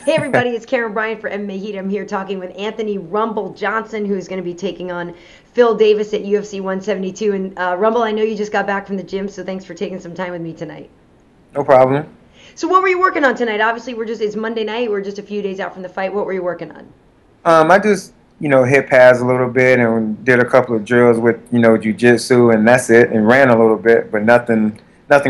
Hey everybody, it's Karyn Bryant for MMA Heat. I'm here talking with Anthony Rumble Johnson, who's going to be taking on Phil Davis at UFC 172. And Rumble, I know you just got back from the gym, so thanks for taking some time with me tonight. No problem. So what were you working on tonight? Obviously, it's Monday night. We're just a few days out from the fight. What were you working on? I just, hit pads a little bit and did a couple of drills with, jiu-jitsu, and that's it, and ran a little bit, but nothing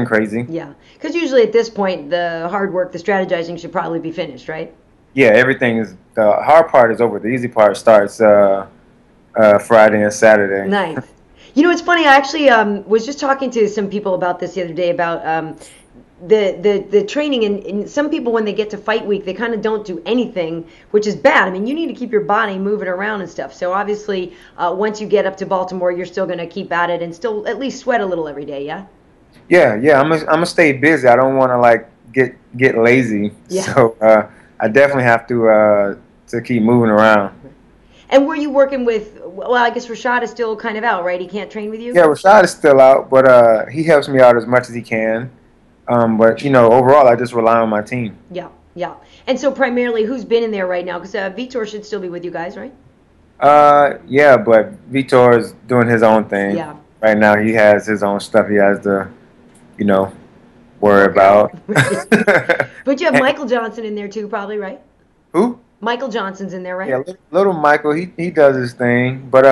crazy. Yeah, because usually at this point, the hard work, the strategizing should probably be finished, right? Yeah, the hard part is over. The easy part starts Friday and Saturday. Nice. You know, it's funny. I actually was just talking to some people about this the other day about the training, and some people when they get to fight week they kind of don't do anything, which is bad. I mean, you need to keep your body moving around and stuff. So obviously once you get up to Baltimore, you're still going to keep at it and still at least sweat a little every day. Yeah. Yeah. I'm gonna stay busy. I don't want to get lazy. Yeah. So I definitely have to keep moving around. And were you working with, well, I guess Rashad is still kind of out, right? He can't train with you? Yeah, Rashad is still out, but he helps me out as much as he can. But overall, I just rely on my team. Yeah, yeah. And so primarily, who's been in there right now? Because Vitor should still be with you guys, right? Yeah, but Vitor is doing his own thing. Yeah. Right now, he has his own stuff he has to, worry about. But you have Michael Johnson in there too, probably, right? Who? Michael Johnson's in there, right? Yeah, little Michael, he does his thing. But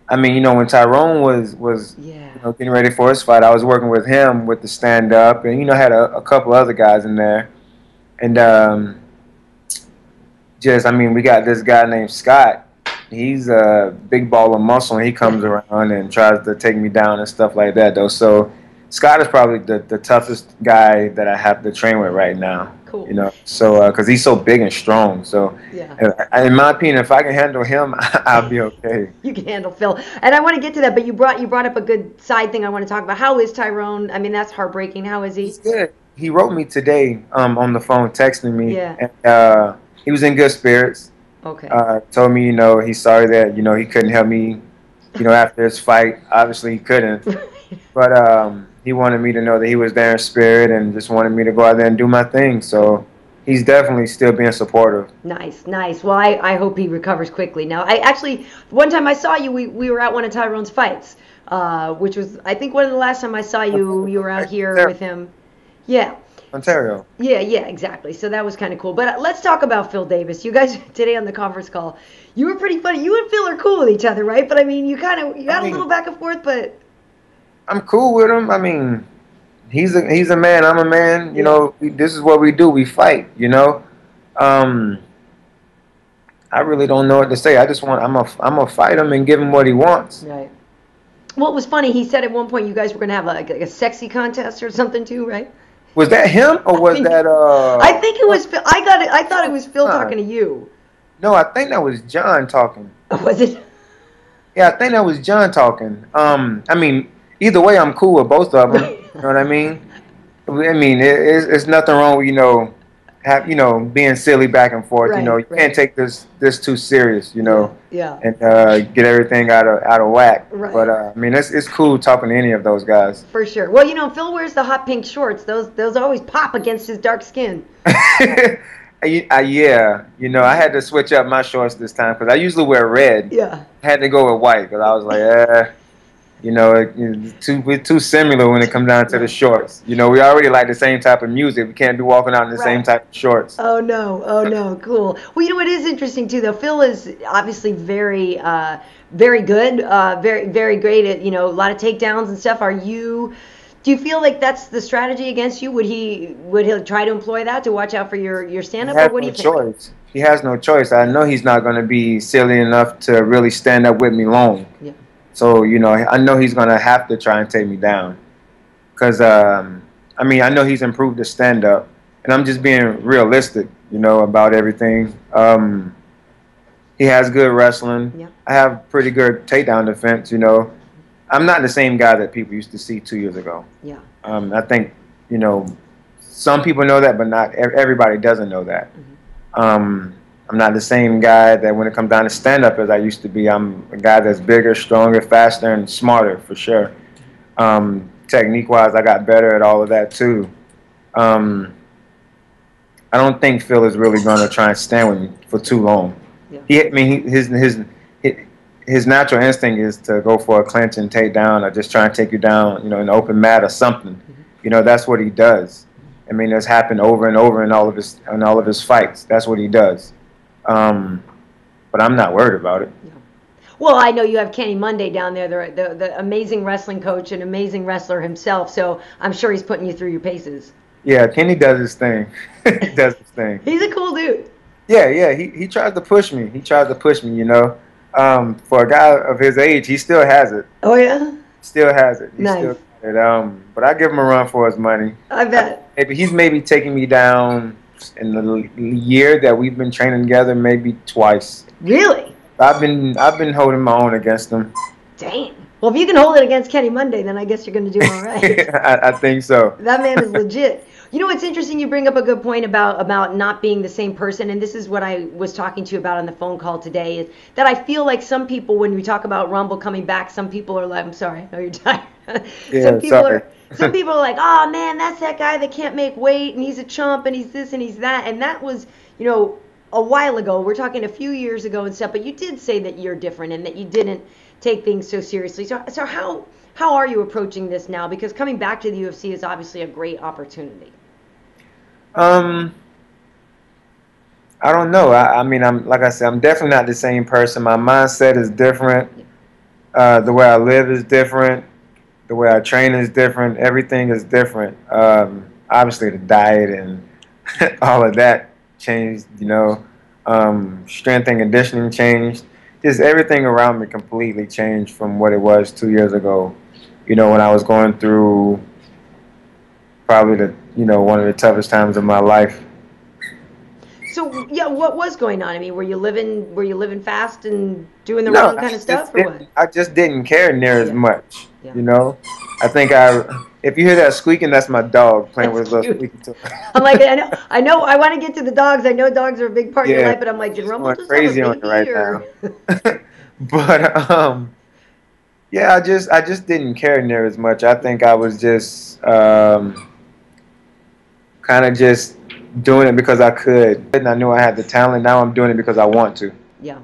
I mean, when Tyrone was Yeah. getting ready for his fight, I was working with him with the stand up, and had a couple other guys in there, and I mean, we got this guy named Scott. He's a big ball of muscle, and he comes around and tries to take me down and stuff like that, though. So Scott is probably the toughest guy that I have to train with right now. Cool. So because he's so big and strong. So Yeah. in my opinion, if I can handle him, I'll be okay. You can handle Phil. And I want to get to that, but you brought up a good side thing I want to talk about. How is Tyrone? I mean, that's heartbreaking. How is he? He's good. He wrote me today on the phone, texting me. Yeah. And he was in good spirits. Okay. Told me, he's sorry that, he couldn't help me, after his fight. Obviously, he couldn't. But he wanted me to know that he was there in spirit and just wanted me to go out there and do my thing. So he's definitely still being supportive. Nice, nice. Well, I hope he recovers quickly. Now, I actually, one time I saw you, we were at one of Tyrone's fights, which was, I think, one of the last time I saw you, you were out here with him. Yeah. Ontario. Yeah, exactly. So that was kind of cool. But let's talk about Phil Davis. You guys today on the conference call, you were pretty funny. You and Phil are cool with each other, right? But I mean, you got a little back and forth, but I'm cool with him. I mean, he's a man. I'm a man. This is what we do. We fight. I really don't know what to say. I'm a fight him and give him what he wants. Right. Well, it was funny. He said at one point you guys were gonna have like a sexy contest or something too, right? Was that him or was that? I think it was Phil. I thought it was Phil talking to you. No, I think that was John talking. Was it? Yeah, I think that was John talking. I mean, either way, I'm cool with both of them. You know what I mean? I mean, it's nothing wrong with being silly back and forth. Right, you can't take this too serious. Yeah. And get everything out of whack. Right. But I mean, it's cool talking to any of those guys. For sure. Well, Phil wears the hot pink shorts. Those always pop against his dark skin. Yeah. I had to switch up my shorts this time because I usually wear red. Yeah. I had to go with white because I was like, we're too similar when it comes down to the shorts. We already like the same type of music. We can't be walking out in the same type of shorts. Oh no, cool. Well, it is interesting too, though. Phil is obviously very, very good, very, very great at a lot of takedowns and stuff. Do you feel like that's the strategy against you? Would he try to employ that to watch out for your stand up, or what do you think? He has no choice. I know he's not going to be silly enough to really stand up with me long. Yeah. So, I know he's going to have to try and take me down. Because, I mean, I know he's improved his stand-up. And I'm just being realistic, about everything. He has good wrestling. Yeah. I have pretty good takedown defense, I'm not the same guy that people used to see 2 years ago. Yeah. I think, some people know that, but not everybody doesn't know that. Mm-hmm. I'm not the same guy that when it comes down to stand-up as I used to be. I'm a guy that's bigger, stronger, faster, and smarter for sure. Technique-wise, I got better at all of that too. I don't think Phil is really going to try and stand with me for too long. Yeah. I mean, his natural instinct is to go for a clinch and takedown, or just try and take you down, you know, in the open mat or something. You know, that's what he does. I mean, it's happened over and over in all of his fights. That's what he does. But I'm not worried about it. Yeah. Well, I know you have Kenny Monday down there, the amazing wrestling coach and amazing wrestler himself. So I'm sure he's putting you through your paces. Yeah, Kenny does his thing. He does his thing. He's a cool dude. Yeah. He tries to push me. He tries to push me, you know. For a guy of his age, he still has it. Oh, yeah? Still has it. He nice. Still has it. But I give him a run for his money. I bet. He's maybe taking me down in the year that we've been training together, maybe twice. Really? I've been holding my own against him. Dang. Well, if you can hold it against Kenny Monday, then I guess you're going to do all right. I think so. That man is legit. You know, it's interesting you bring up a good point about not being the same person, and this is what I was talking to you about on the phone call today, is that I feel like some people, when we talk about Rumble coming back, some people are like, I'm sorry, I know you're tired. Yeah, some people are like, oh, man, that's that guy that can't make weight, and he's a chump, and he's this, and he's that. And that was, you know, a while ago. We're talking a few years ago and stuff, but you did say that you're different and that you didn't take things so seriously. So how are you approaching this now? Because coming back to the UFC is obviously a great opportunity. I don't know. I mean, like I said, I'm definitely not the same person. My mindset is different. The way I live is different. The way I train is different. Everything is different. Obviously, the diet and all of that changed. You know, strength and conditioning changed. Just everything around me completely changed from what it was 2 years ago. You know, when I was going through probably one of the toughest times of my life. So yeah, what was going on? I mean, were you living fast and doing the wrong kind of stuff, or what? I just didn't care near as much. Yeah. You know, I think if you hear that squeaking, that's my dog playing with his little squeaky toy. I'm like, I know, I want to get to the dogs. I know dogs are a big part of your life, but I'm like, did Rumble just crazy have a on it baby, right now? But yeah, I just didn't care near as much. I think I was just kind of just doing it because I could, and I knew I had the talent. Now I'm doing it because I want to. Yeah,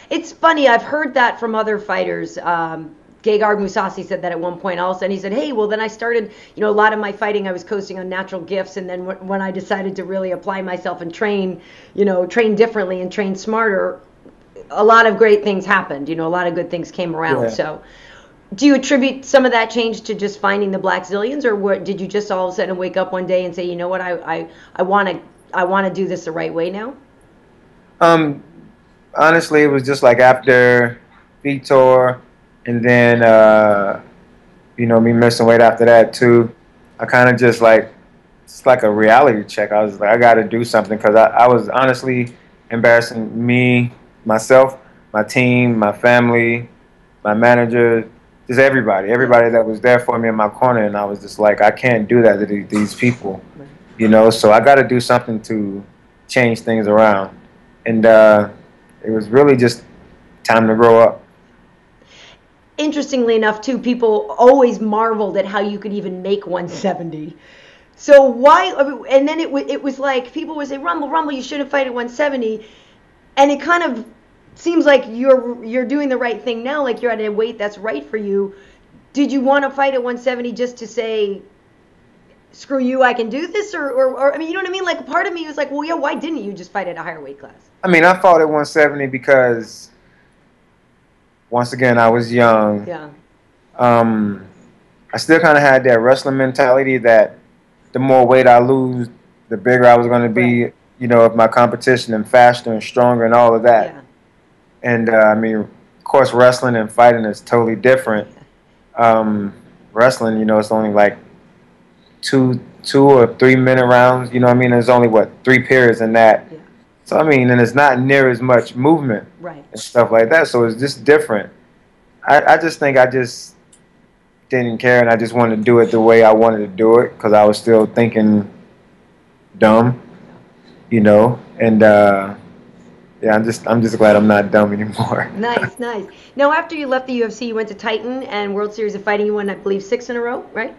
it's funny. I've heard that from other fighters. Gegard Mousasi said that at one point also, and he said, hey, well, then I started, a lot of my fighting I was coasting on natural gifts, and then when I decided to really apply myself and train differently and train smarter, a lot of great things happened. A lot of good things came around. Yeah. So do you attribute some of that change to just finding the Blackzilians, or did you just all of a sudden wake up one day and say, you know what, I want to do this the right way now? Honestly, it was just like after Vitor, and then me missing weight after that too. I kind of just it's like a reality check. I was like, I got to do something, because I was honestly embarrassing myself, my team, my family, my manager, just everybody that was there for me in my corner, and I was just like, I can't do that to these people, so I got to do something to change things around, and it was really just time to grow up. Interestingly enough, too, people always marveled at how you could even make 170. So why? And then it was like people would say, Rumble, you shouldn't fight at 170, and it kind of seems like you're doing the right thing now, like you're at a weight that's right for you. Did you want to fight at 170 just to say, screw you, I can do this? Or I mean, you know what I mean? Like, part of me was like, well, yeah, why didn't you just fight at a higher weight class? I mean, I fought at 170 because, once again, I was young. Yeah. I still kind of had that wrestling mentality that the more weight I lose, the bigger I was going to be, right, of my competition, and faster and stronger and all of that. Yeah. And, I mean, of course, wrestling and fighting is totally different. Wrestling, it's only like two or 3 minute rounds. There's only, 3 periods in that. Yeah. So, I mean, and it's not near as much movement, right, and stuff like that. So it's just different. I just think I just didn't care, and I just wanted to do it the way I wanted to do it, because I was still thinking dumb, and yeah, I'm just glad I'm not dumb anymore. Nice. Now, after you left the UFC, you went to Titan and World Series of Fighting. You won, I believe, 6 in a row, right?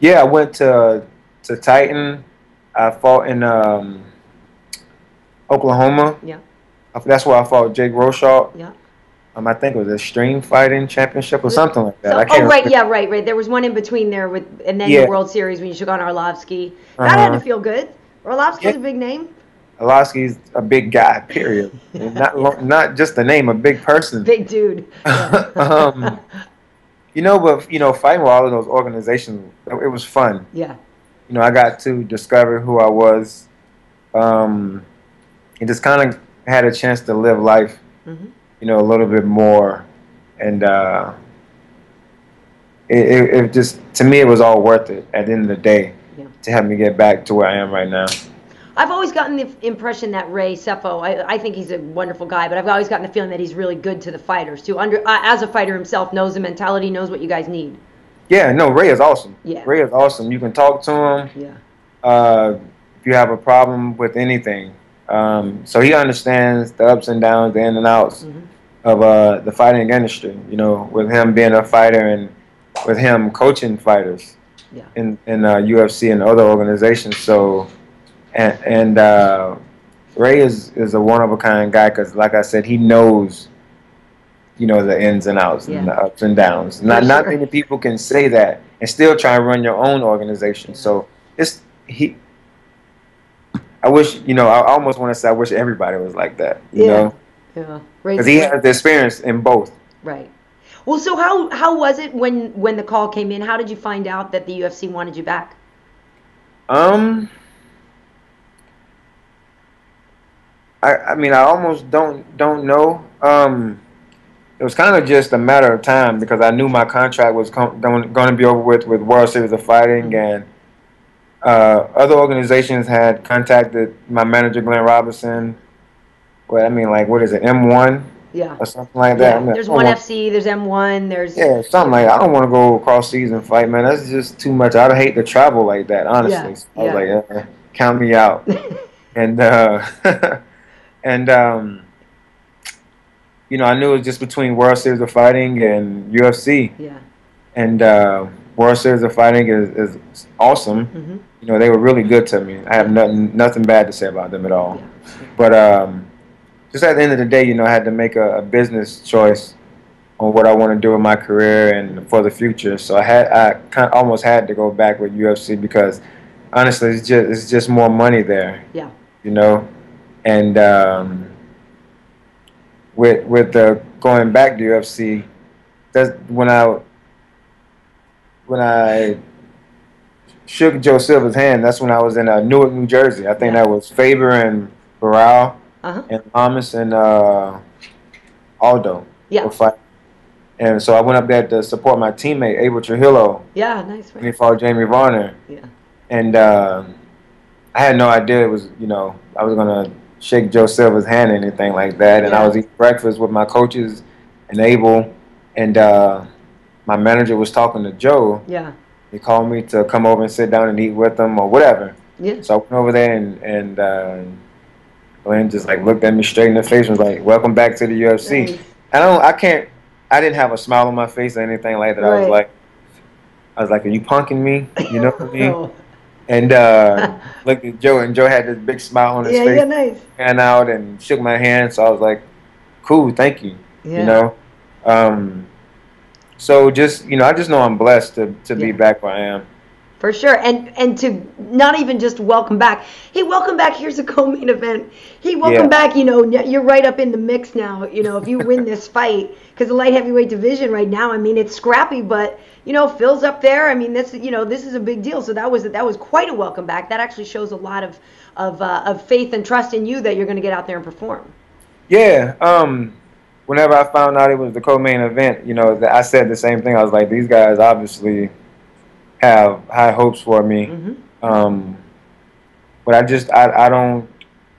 Yeah, I went to Titan. I fought in Oklahoma. Yeah. That's where I fought Jake Roshaw. Yeah. I think it was a Extreme Fighting Championship or something like that. So, I can't right, remember. yeah, right. There was one in between there and then the Yeah. World Series when you took on Arlovsky. That had to feel good. Arlovsky's Yeah. a big name. Arlovsky's a big guy, period. And not just the name, a big person. Big dude. Yeah. But fighting with all of those organizations, it was fun. Yeah. I got to discover who I was. And just kind of had a chance to live life, a little bit more. And it just, to me, it was all worth it at the end of the day to have me get back to where I am right now. I've always gotten the impression that Ray Sefo, I think he's a wonderful guy, but I've always gotten the feeling that he's really good to the fighters too. As a fighter himself, knows the mentality, knows what you guys need. Yeah, no, Ray is awesome. Yeah. Ray is awesome. You can talk to him. Yeah. If you have a problem with anything. So he understands the ups and downs, the in and outs of the fighting industry, with him being a fighter and with him coaching fighters in UFC and other organizations. So, and Ray is a one-of-a-kind guy because, like I said, he knows, the ins and outs and the ups and downs. Not many people can say that and still try and run your own organization. So I wish, I almost want to say I wish everybody was like that, you know? Yeah. Because he has the experience in both. Right. Well, so how was it when the call came in? How did you find out that the UFC wanted you back? I mean, I almost don't know. It was kind of just a matter of time because I knew my contract was going to be over with World Series of Fighting, and other organizations had contacted my manager, Glenn Robinson. Well, I mean, like, what is it, M1? Yeah. Or something like that. Yeah. I mean, there's ONE FC, there's M1, there's... Yeah, something like that. I don't want to go across seas and fight, man. That's just too much. I'd hate to travel like that, honestly. Yeah. So I was like, count me out. And, I knew it was just between World Series of Fighting and UFC. Yeah. And World Series of Fighting is awesome. They were really good to me. I have nothing bad to say about them at all. Yeah. But just at the end of the day, I had to make a business choice on what I want to do in my career and for the future. So I kind of almost had to go back with UFC because honestly, it's just more money there. Yeah. And with the going back to UFC, that's when I shook Joe Silva's hand. That's when I was in Newark, New Jersey. I think that was Faber and Barral and Thomas and Aldo. Yeah. And so I went up there to support my teammate Abel Trujillo. Yeah, nice. And he fought Jamie Varner. Yeah. And I had no idea it was, I was gonna shake Joe Silva's hand or anything like that. And I was eating breakfast with my coaches and Abel, and my manager was talking to Joe. Yeah. He called me to come over and sit down and eat with him or whatever. Yeah. So I went over there and Glenn just like looked at me straight in the face and was like, "Welcome back to the UFC." Nice. I didn't have a smile on my face or anything like that. Right. I was like, "Are you punking me?" You know what I mean? No. And looked at Joe, and Joe had this big smile on his face. Yeah, nice. Ran out and shook my hand. So I was like, "Cool, thank you." Yeah. So just I just know I'm blessed to be back where I am. For sure, and to not even just welcome back. Hey, welcome back. Here's a co-main event. Hey, welcome back. You're right up in the mix now. If you win this fight, because the light heavyweight division right now, I mean, it's scrappy, but Phil's up there. I mean, this is a big deal. So that was quite a welcome back. That actually shows a lot of faith and trust in you that you're going to get out there and perform. Yeah. Whenever I found out it was the co-main event, I said the same thing. I was like, these guys obviously have high hopes for me. But I don't,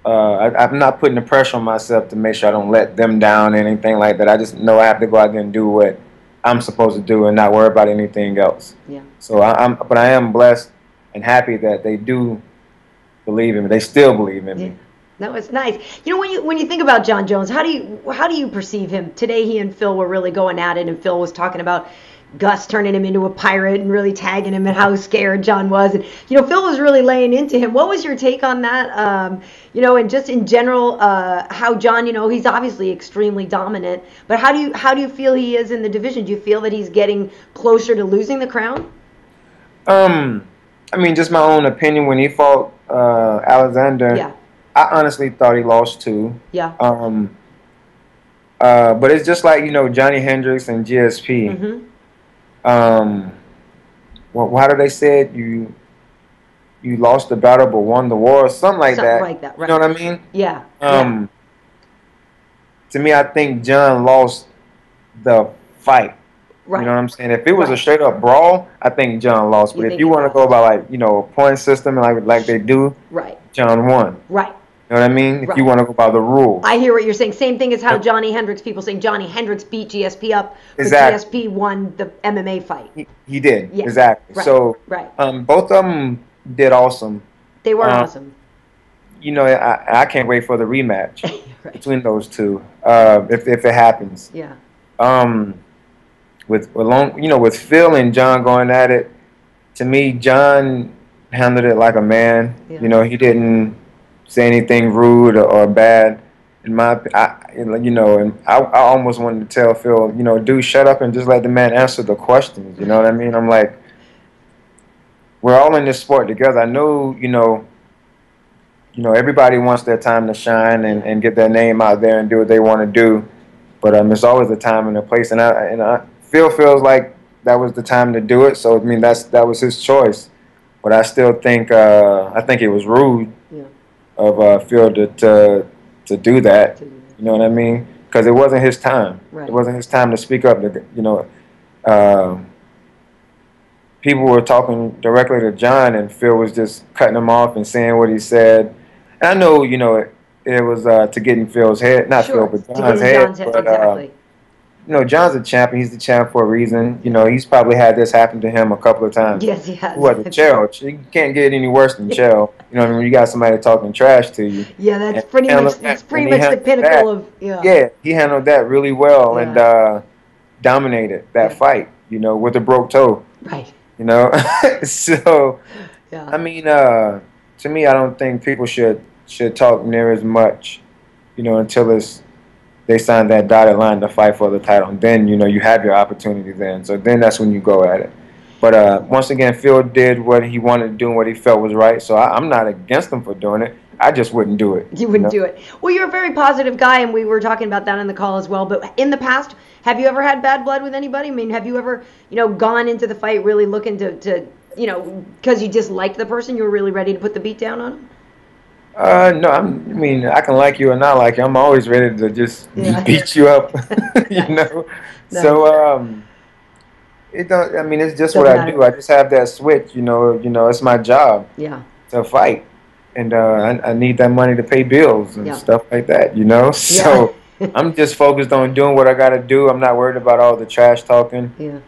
I'm not putting the pressure on myself to make sure I don't let them down or anything like that. I just know I have to go out there and do what I'm supposed to do and not worry about anything else. Yeah. So but I am blessed and happy that they do believe in me. They still believe in me. No, it's nice. When you think about Jon Jones, how do you perceive him? Today he and Phil were really going at it, and Phil was talking about Gus turning him into a pirate and really tagging him and how scared Jon was. And, Phil was really laying into him. What was your take on that? And just in general, how Jon, he's obviously extremely dominant, but how do you feel he is in the division? Do you feel that he's getting closer to losing the crown? Just my own opinion. When he fought Alexander, yeah. I honestly thought he lost too. Yeah. But it's just like, Johnny Hendricks and GSP. Mm-hmm. How do they say it? You lost the battle but won the war, or something like that. Like that, right. You know what I mean? Yeah. To me, I think Jon lost the fight. Right. You know what I'm saying? If it was a straight up brawl, I think Jon lost. But if you want to go by a point system and like they do, right, Jon won. Right. You know what I mean? If you want to go by the rules. I hear what you're saying. Same thing as how Johnny Hendricks, people saying Johnny Hendricks beat GSP up, but exactly. GSP won the MMA fight. He did. Yeah. Exactly. Right. So both of them did awesome. They were awesome. I can't wait for the rematch right. between those two, if it happens. Yeah. With Phil and Jon going at it, to me, Jon handled it like a man. Yeah. He didn't say anything rude or bad. And I almost wanted to tell Phil, dude, shut up and just let the man answer the questions. You know what I mean? I'm like, we're all in this sport together. I know, everybody wants their time to shine and get their name out there and do what they want to do. But it's always a time and a place. And Phil feels like that was the time to do it. So, that was his choice. But I still think, it was rude of Phil to do that. You know what I mean? Because it wasn't his time. Right. It wasn't his time to speak up. People were talking directly to Jon, and Phil was just cutting him off and saying what he said. And I know, it was to get in Phil's head, not Phil, but Jon's head. But, exactly. Jon's a champion. He's the champ for a reason. He's probably had this happen to him a couple of times. Yes, he has. Who was it? Chael. You can't get any worse than Chael. When you got somebody talking trash to you. Yeah, that's pretty much the pinnacle of. Yeah, he handled that really well and dominated that fight. With a broke toe. Right. So. Yeah. To me, I don't think people should talk near as much. Until they sign that dotted line to fight for the title. And then, you have your opportunity then. So then that's when you go at it. But once again, Phil did what he wanted to do and what he felt was right. So I'm not against him for doing it. I just wouldn't do it. You wouldn't do it. Well, you're a very positive guy, and we were talking about that on the call as well. But in the past, have you ever had bad blood with anybody? Have you ever, gone into the fight really looking to because you disliked the person, you were really ready to put the beat down on him? No, I can like you or not like you. I'm always ready to just beat you up, Nice. So, it don't. It's just what I do. I just have that switch. It's my job. Yeah. To fight, and I need that money to pay bills and stuff like that. So I'm just focused on doing what I got to do. I'm not worried about all the trash talking. Yeah.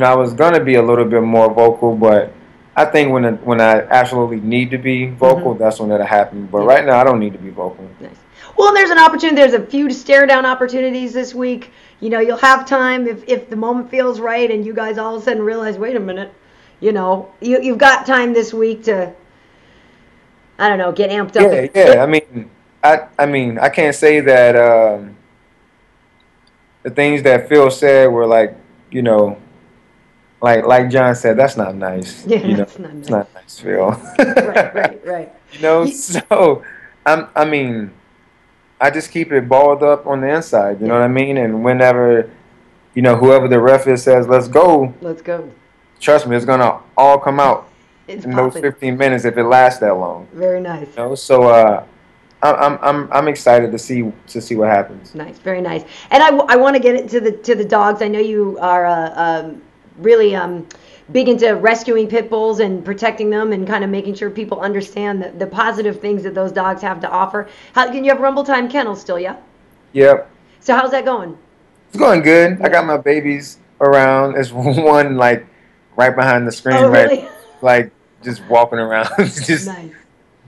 I was gonna be a little bit more vocal, but I think when I absolutely need to be vocal, that's when it'll happen. But right now, I don't need to be vocal. Nice. Well, there's an opportunity. There's a few stare down opportunities this week. You'll have time if the moment feels right, and you guys all of a sudden realize, wait a minute, you've got time this week to, I don't know, get amped up. Yeah. I can't say that the things that Phil said were like, Like Jon said, that's not nice. Yeah, that's not nice. It's not nice, Phil. Right. So I just keep it balled up on the inside. You know what I mean? And whenever, whoever the ref is says, "Let's go." Let's go. Trust me, it's gonna all come out in those 15 minutes if it lasts that long. Very nice. So I'm excited to see what happens. Nice, very nice. And I want to get into the dogs. I know you are really big into rescuing pit bulls and protecting them and kind of making sure people understand the positive things that those dogs have to offer. Can you have Rumble Time Kennels still, yeah? Yep. So how's that going? It's going good. Yeah. I got my babies around. There's one like right behind the screen, really? like just walking around, just nice.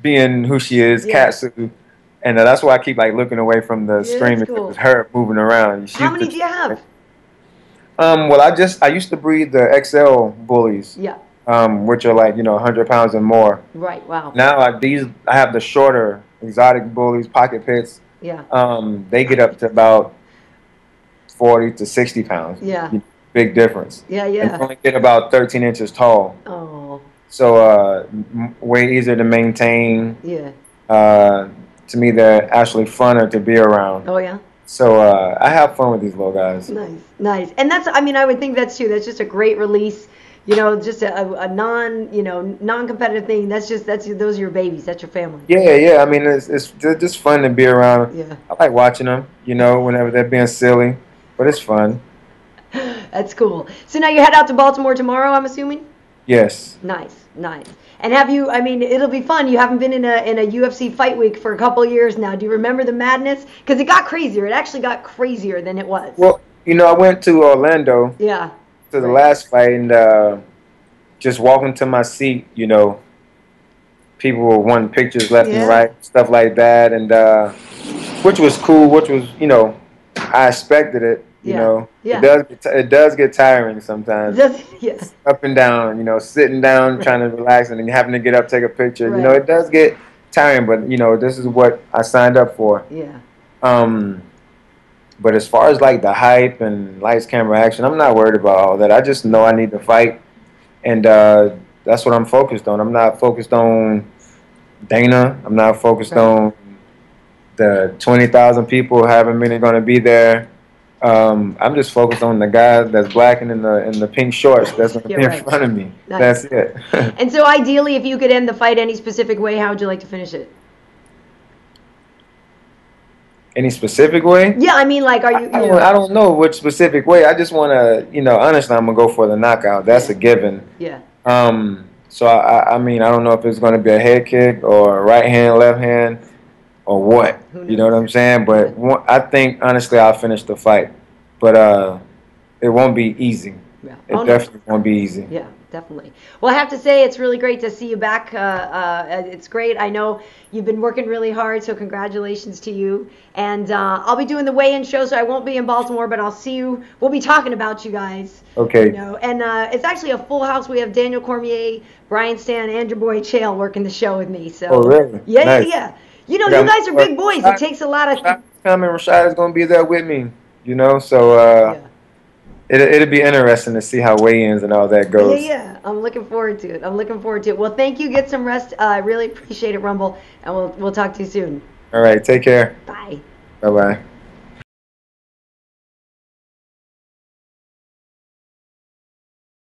Being who she is, Katsu. And that's why I keep like looking away from the screen because it's her moving around. How many do you have? Well, I used to breed the XL bullies. Yeah. Which are like 100 pounds and more. Right. Wow. Now I have the shorter exotic bullies, pocket pits. Yeah. They get up to about 40 to 60 pounds. Yeah. Big difference. Yeah. And Yeah. they only get about 13 inches tall. Oh. So way easier to maintain. Yeah. To me, they're actually funner to be around. Oh yeah. So I have fun with these little guys. Nice, nice. And that's, I mean, I would think that's too. That's just a great release. Just a non-competitive thing. Those are your babies. That's your family. Yeah, yeah. I mean, it's just fun to be around. Yeah. I like watching them, whenever they're being silly, but it's fun. That's cool. So now you head out to Baltimore tomorrow, I'm assuming? Yes. Nice, nice. And have you, I mean, it'll be fun. You haven't been in a UFC fight week for a couple of years now. Do you remember the madness? Because it got crazier. It actually got crazier than it was. Well, I went to Orlando. Yeah. To the last fight, and just walking to my seat, people were wanting pictures left and right, stuff like that, and which was cool, which was, I expected it, Yeah. It does get tiring sometimes. Yeah. Up and down, sitting down, trying to relax, and then having to get up, take a picture. Right. It does get tiring, but this is what I signed up for. Yeah. But as far as like the hype and lights, camera, action, I'm not worried about all that. I just know I need to fight, and that's what I'm focused on. I'm not focused on Dana. I'm not focused on the 20,000 people, however many are going to be there. I'm just focused on the guy that's black and in the pink shorts that's going to be in front of me. Nice. That's it. And so ideally, if you could end the fight any specific way, how would you like to finish it? Any specific way? Yeah, I mean, like, are you? I don't know which specific way. I just want to, honestly, I'm gonna go for the knockout. That's a given. Yeah. So I mean, I don't know if it's gonna be a head kick or right hand, left hand, or what. You know what I'm saying? But I think honestly, I'll finish the fight. But it won't be easy. Yeah. It definitely won't be easy. Yeah, definitely. Well, I have to say it's really great to see you back. It's great. I know you've been working really hard, so congratulations to you. And I'll be doing the weigh-in show, so I won't be in Baltimore, but I'll see you. We'll be talking about you guys. Okay. And it's actually a full house. We have Daniel Cormier, Brian Stan, and your boy H.E.A.T working the show with me. So. Oh, really? Yeah, nice. Yeah. You guys are big boys. It takes a lot of. Rashad is gonna be there with me. So. It'll be interesting to see how weigh-ins and all that goes. Yeah. I'm looking forward to it. Well, thank you. Get some rest. I really appreciate it, Rumble, and we'll talk to you soon. All right. Take care. Bye. Bye-bye.